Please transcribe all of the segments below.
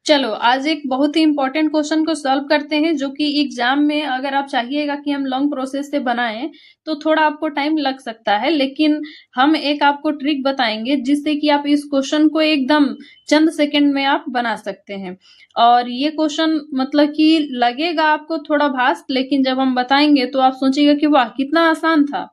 चलो आज एक बहुत ही इंपॉर्टेंट क्वेश्चन को सॉल्व करते हैं, जो कि एग्जाम में अगर आप चाहिएगा कि हम लॉन्ग प्रोसेस से बनाएं तो थोड़ा आपको टाइम लग सकता है, लेकिन हम एक आपको ट्रिक बताएंगे जिससे कि आप इस क्वेश्चन को एकदम चंद सेकंड में आप बना सकते हैं। और ये क्वेश्चन मतलब कि लगेगा आपको थोड़ा भास्ट, लेकिन जब हम बताएंगे तो आप सोचिएगा कि वाह कितना आसान था,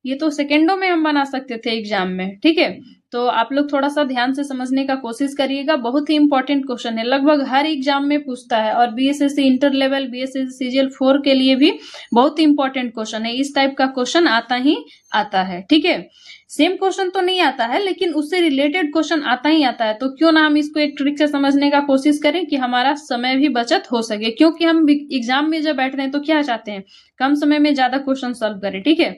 ये तो सेकंडों में हम बना सकते थे एग्जाम में। ठीक है, तो आप लोग थोड़ा सा ध्यान से समझने का कोशिश करिएगा। बहुत ही इंपॉर्टेंट क्वेश्चन है, लगभग हर एग्जाम में पूछता है, और BSSC inter level, BSSC CGL 4 के लिए भी बहुत ही इंपॉर्टेंट क्वेश्चन है। इस टाइप का क्वेश्चन आता ही आता है। ठीक है, सेम क्वेश्चन तो नहीं आता है, लेकिन उससे रिलेटेड क्वेश्चन आता ही आता है। तो क्यों ना हम इसको एक ट्रिक से समझने का कोशिश करें कि हमारा समय भी बचत हो सके, क्योंकि हम एग्जाम में जब बैठ रहे हैं तो क्या चाहते हैं, कम समय में ज्यादा क्वेश्चन सॉल्व करें। ठीक है,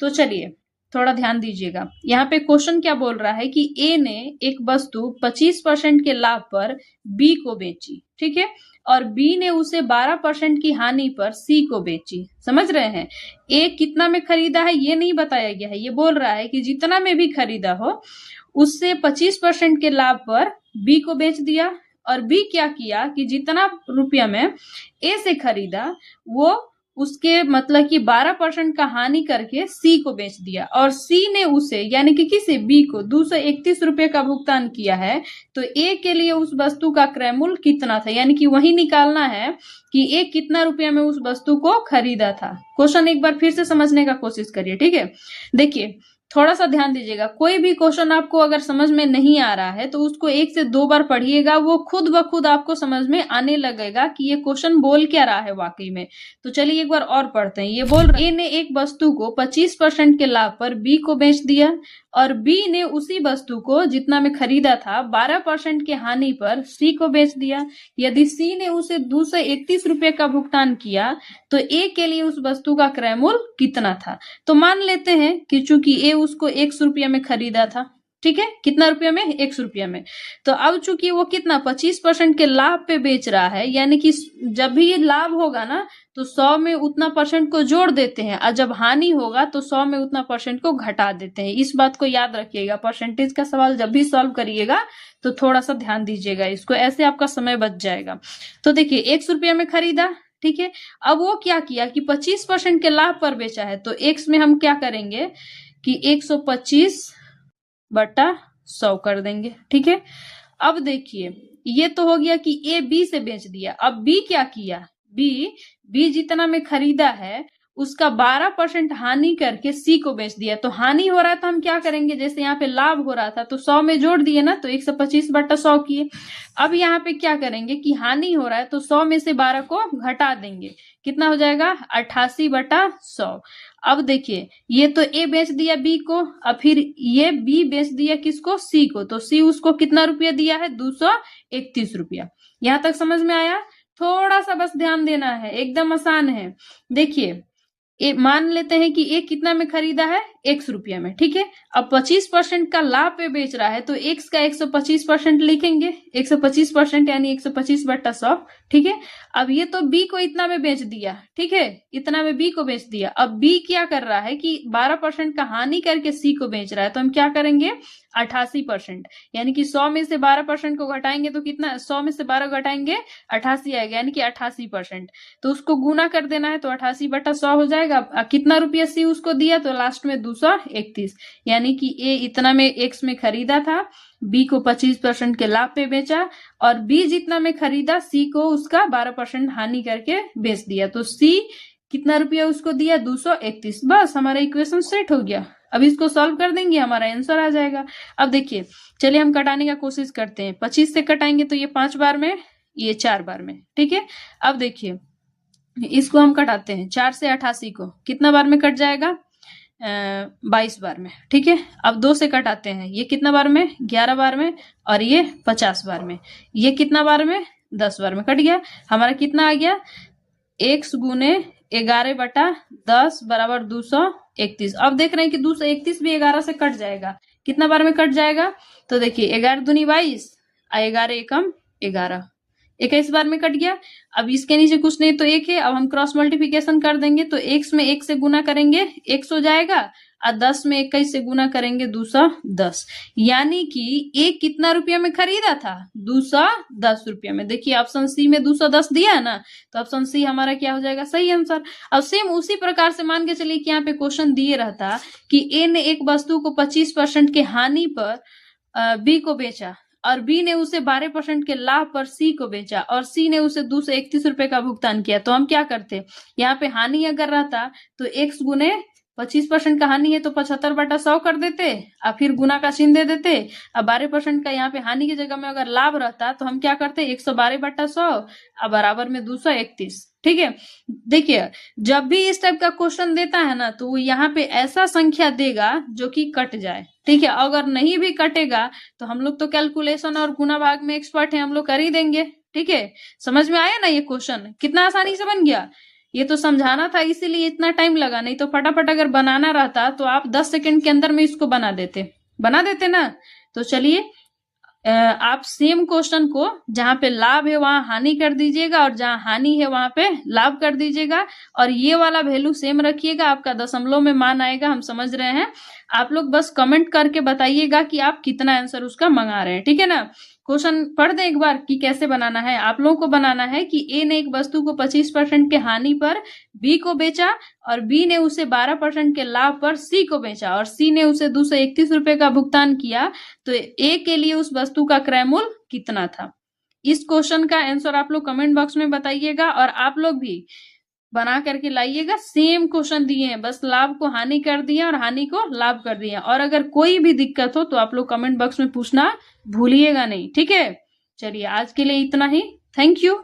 तो चलिए थोड़ा ध्यान दीजिएगा। यहाँ पे क्वेश्चन क्या बोल रहा है कि ए ने एक वस्तु 25% के लाभ पर बी को बेची, ठीक है, और बी ने उसे 12% की हानि पर सी को बेची। समझ रहे हैं, ए कितना में खरीदा है ये नहीं बताया गया है, ये बोल रहा है कि जितना में भी खरीदा हो उससे 25% के लाभ पर बी को बेच दिया, और बी क्या किया कि जितना रुपया में ए से खरीदा वो उसके मतलब कि 12% का हानि करके सी को बेच दिया, और सी ने उसे यानी कि किसी बी को 231 रुपए का भुगतान किया है। तो ए के लिए उस वस्तु का क्रय मूल्य कितना था, यानी कि वही निकालना है कि ए कितना रुपया में उस वस्तु को खरीदा था। क्वेश्चन एक बार फिर से समझने का कोशिश करिए। ठीक है, देखिए थोड़ा सा ध्यान दीजिएगा। कोई भी क्वेश्चन आपको अगर समझ में नहीं आ रहा है तो उसको 1 से 2 बार पढ़िएगा, वो खुद ब खुद आपको समझ में आने लगेगा कि ये क्वेश्चन बोल क्या रहा है वाकई में। तो चलिए एक बार और पढ़ते हैं। ये बोल रहा है, ए ने एक वस्तु को 25% के लाभ पर बी को बेच दिया, और बी ने उसी वस्तु को जितना में खरीदा था 12% के हानि पर सी को बेच दिया। यदि सी ने उसे 231 रुपए का भुगतान किया तो ए के लिए उस वस्तु का क्रय मूल्य कितना था। तो मान लेते हैं कि चूंकि ए उसको 100 रुपया में खरीदा था, ठीक है, कितना रुपया में, 100 रुपया में, तो अब चूंकि वो कितना 25% के लाभ पे बेच रहा है, यानी कि जब भी ये लाभ होगा ना तो 100 में उतना परसेंट को जोड़ देते हैं, और जब हानि होगा तो 100 में उतना परसेंट को घटा देते हैं। इस बात को याद रखिएगा। परसेंटेज का सवाल जब भी सॉल्व करिएगा तो थोड़ा सा ध्यान दीजिएगा इसको, ऐसे आपका समय बच जाएगा। तो देखिए 100 रुपया में खरीदा, ठीक है, अब वो क्या किया कि 25% के लाभ पर बेचा है, तो एक्स में हम क्या करेंगे कि 125 बटा 100 कर देंगे। ठीक है, अब देखिए ये तो हो गया कि ए बी से बेच दिया। अब बी क्या किया, बी जितना में खरीदा है उसका 12% हानि करके सी को बेच दिया। तो हानि हो रहा है तो हम क्या करेंगे, जैसे यहाँ पे लाभ हो रहा था तो 100 में जोड़ दिए ना, तो 125 बटा 100 किए। अब यहाँ पे क्या करेंगे कि हानि हो रहा है तो 100 में से 12 को घटा देंगे, कितना हो जाएगा 88 बटा 100। अब देखिए ये तो ए बेच दिया बी को, अब फिर ये बी बेच दिया किसको, सी को, तो सी उसको कितना रुपया दिया है, 231 रुपया। यहां तक समझ में आया। थोड़ा सा बस ध्यान देना है, एकदम आसान है। देखिए मान लेते हैं कि ए कितना में खरीदा है, 100 रुपया में, ठीक है। अब 25% का लाभ पे बेच रहा है तो एक्स का 125% लिखेंगे, 125% यानी 125 बट्टा 100, ठीक है। अब ये तो बी को इतना में बेच दिया, ठीक है, इतना में बी को बेच दिया। अब बी क्या कर रहा है कि 12% का हानि करके सी को बेच रहा है, तो हम क्या करेंगे 88%, यानी कि 100 में से 12% को घटाएंगे तो कितना, 100 में से 12 घटाएंगे 88 आएगा, यानी कि 88%। तो उसको गुना कर देना है तो 88 बटा 100 हो जाएगा। कितना रुपया सी उसको दिया, तो लास्ट में 231, यानी कि ए इतना में एक्स में खरीदा था, बी को 25% के लाभ पे बेचा, और बी जितना में खरीदा सी को उसका 12% हानि करके बेच दिया। तो सी कितना रुपया उसको दिया, 231। बस हमारा इक्वेशन सेट हो गया। अब इसको सॉल्व कर देंगे, हमारा आंसर आ जाएगा। अब देखिए चलिए हम कटाने का कोशिश करते हैं। 25 से कटाएंगे तो ये 5 बार में, ये 4 बार में, ठीक है। अब देखिए इसको हम कटाते हैं, 4 से 88 को कितना बार में कट जाएगा, 22 बार में, ठीक है। अब 2 से कटाते हैं, ये कितना बार में, 11 बार में, और ये 50 बार में, ये कितना बार में, 10 बार में। कट गया, हमारा कितना आ गया, x गुने 11 बटा 10 बराबर 231। अब देख रहे हैं कि 231 भी 11 से कट जाएगा, कितना बार में कट जाएगा, तो देखिए 11 दूनी 22, 11 एकम 11, 21 बार में कट गया। अब इसके नीचे कुछ नहीं तो 1 है। अब हम क्रॉस मल्टीप्लिकेशन कर देंगे तो x में 1 से गुना करेंगे x हो जाएगा, और 10 में 21 से गुना करेंगे 210, यानी कि ए कितना रुपया में खरीदा था? 210 रुपया में। देखिए ऑप्शन सी में 210 दिया है ना, तो ऑप्शन सी हमारा क्या हो जाएगा? सही आंसर। अब सेम उसी प्रकार से मान के चलिए कि यहाँ पे क्वेश्चन दिए रहता कि ए ने एक वस्तु को 25% के हानि पर बी को बेचा और बी ने उसे 12% के लाभ पर सी को बेचा और सी ने उसे 231 रुपए का भुगतान किया, तो हम क्या करते? यहाँ पे हानि अगर रहता तो x गुने 25% का हानि है तो 75/100 कर देते और फिर गुना का चिन्ह दे देते। अब 12% का यहाँ पे हानि की जगह में अगर लाभ रहता तो हम क्या करते? 112/100 और बराबर में 231। ठीक है, देखिए जब भी इस टाइप का क्वेश्चन देता है ना तो वो यहाँ पे ऐसा संख्या देगा जो कि कट जाए। ठीक है, अगर नहीं भी कटेगा तो हम लोग तो कैलकुलेशन और गुना भाग में एक्सपर्ट हैं, हम लोग कर ही देंगे। ठीक है, समझ में आया ना ये क्वेश्चन कितना आसानी से बन गया? ये तो समझाना था इसीलिए इतना टाइम लगा, नहीं तो फटाफट अगर बनाना रहता तो आप 10 सेकंड के अंदर में इसको बना देते ना। तो चलिए आप सेम क्वेश्चन को जहां पे लाभ है वहां हानि कर दीजिएगा और जहां हानि है वहां पे लाभ कर दीजिएगा और ये वाला वैल्यू सेम रखिएगा, आपका दशमलव में मान आएगा, हम समझ रहे हैं। आप लोग बस कमेंट करके बताइएगा कि आप कितना आंसर उसका मंगा रहे हैं। ठीक है ना, क्वेश्चन पढ़ दें एक बार कि कैसे बनाना है। आप लोगों को बनाना है कि ए ने एक वस्तु को 25% के हानि पर बी को बेचा और बी ने उसे 12% के लाभ पर सी को बेचा और सी ने उसे 231 रुपए का भुगतान किया, तो ए के लिए उस वस्तु का क्रय मूल्य कितना था? इस क्वेश्चन का आंसर आप लोग कमेंट बॉक्स में बताइएगा और आप लोग भी बना करके लाइएगा। सेम क्वेश्चन दिए हैं, बस लाभ को हानि कर दिए और हानि को लाभ कर दिए। और अगर कोई भी दिक्कत हो तो आप लोग कमेंट बॉक्स में पूछना भूलिएगा नहीं। ठीक है, चलिए आज के लिए इतना ही। Thank you.